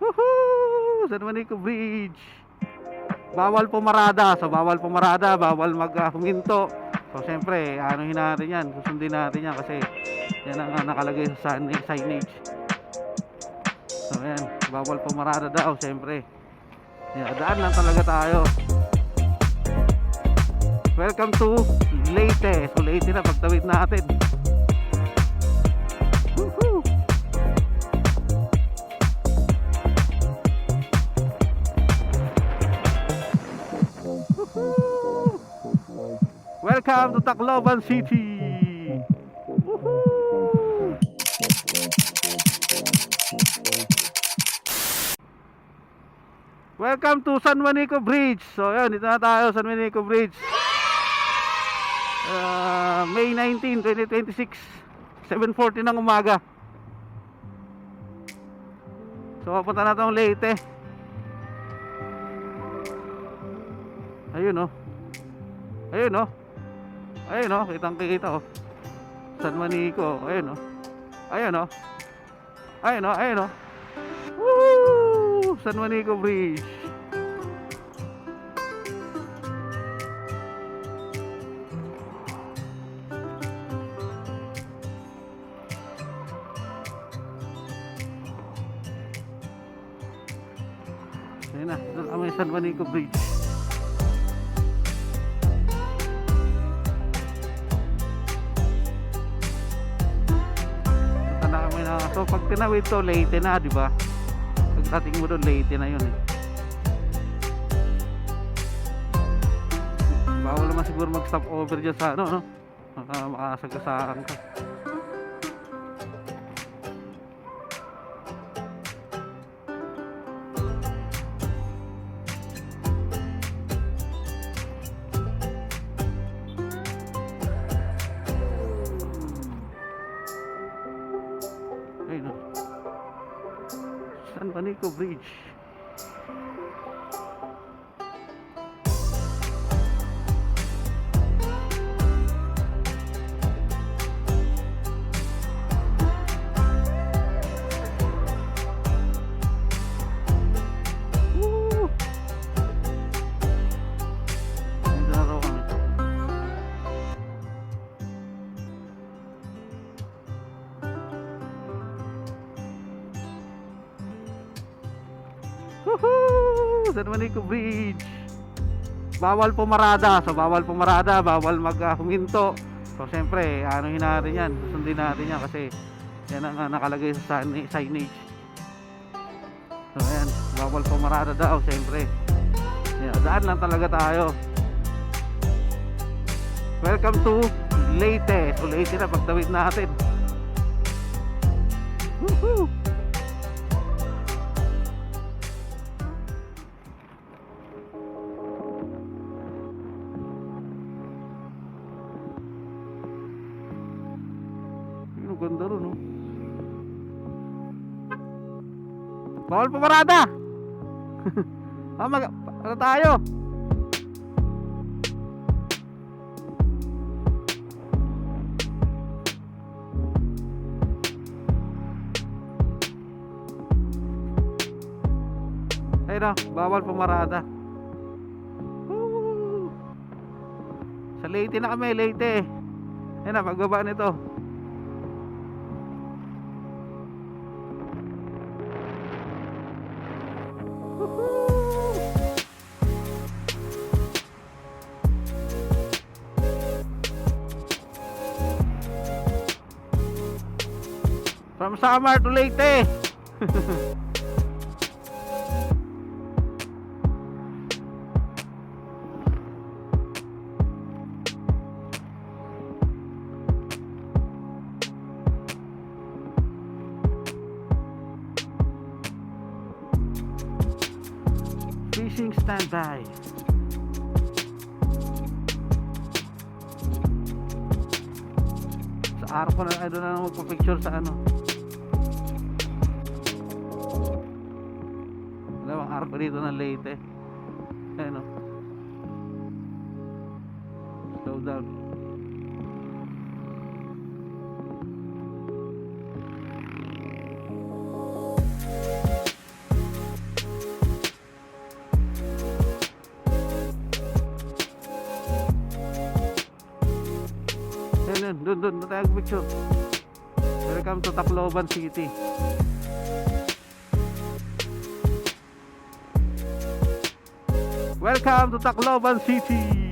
Woohoo! San Juanico Bridge. Bawal pumarada. So bawal pumarada, bawal huminto. So siyempre, anuhin natin yan, susundin natin yan kasi yan ang nakalagay sa signage. So ayan, bawal pumarada daw siyempre. Yan, daan lang talaga tayo. Welcome to Leyte. So Leyte na pagtawid natin. Woohoo! Welcome to Tacloban City. Woohoo! Welcome to San Juanico Bridge. So yun, dito na tayo, San Juanico Bridge. May 19, 2026, 7:40 ng umaga. So papunta na itong Leyte. Ayun oh. Ayun oh. Ayun oh, kitang kita oh. San Juanico, ayun oh. Ayun oh. Ayun oh, ayun oh. Woo! San Juanico Bridge. Ayun na, doon kami San Juanico Bridge. So pag tinawid to, Leyte na, di ba? Pagdating mo doon, Leyte na yun eh. Bawal naman siguro mag-stop over dyan sa ano, no? Makasagasaan ka. Ayun o. San Juanico Bridge. Woo! Dito na raw kami. Woohoo! San Juanico Bridge. Bawal pumarada. So bawal pumarada, bawal huminto. So siyempre, anuhin natin yan, susundin natin yan kasi yan ang nakalagay sa signage. So ayan, bawal pumarada daw siyempre. Yan, daan lang talaga tayo. Welcome to Leyte. So Leyte na pagtawid natin. Woohoo! Ang ganda ron, no? Bawal pumarada. Ano tayo? Ayun o, bawal pumarada. Woo! Sa Leyte na kami, Leyte. Ayun na, pagbaba nito. From Samar to Leyte. Fishing standby. Sa araw ko na doon na magpa-picture sa ano. Dalawang araw pa dito ng Leyte. Ayun o. Slow down. Yun, doon tayo picture. Welcome to Tacloban City. Welcome to Tacloban City.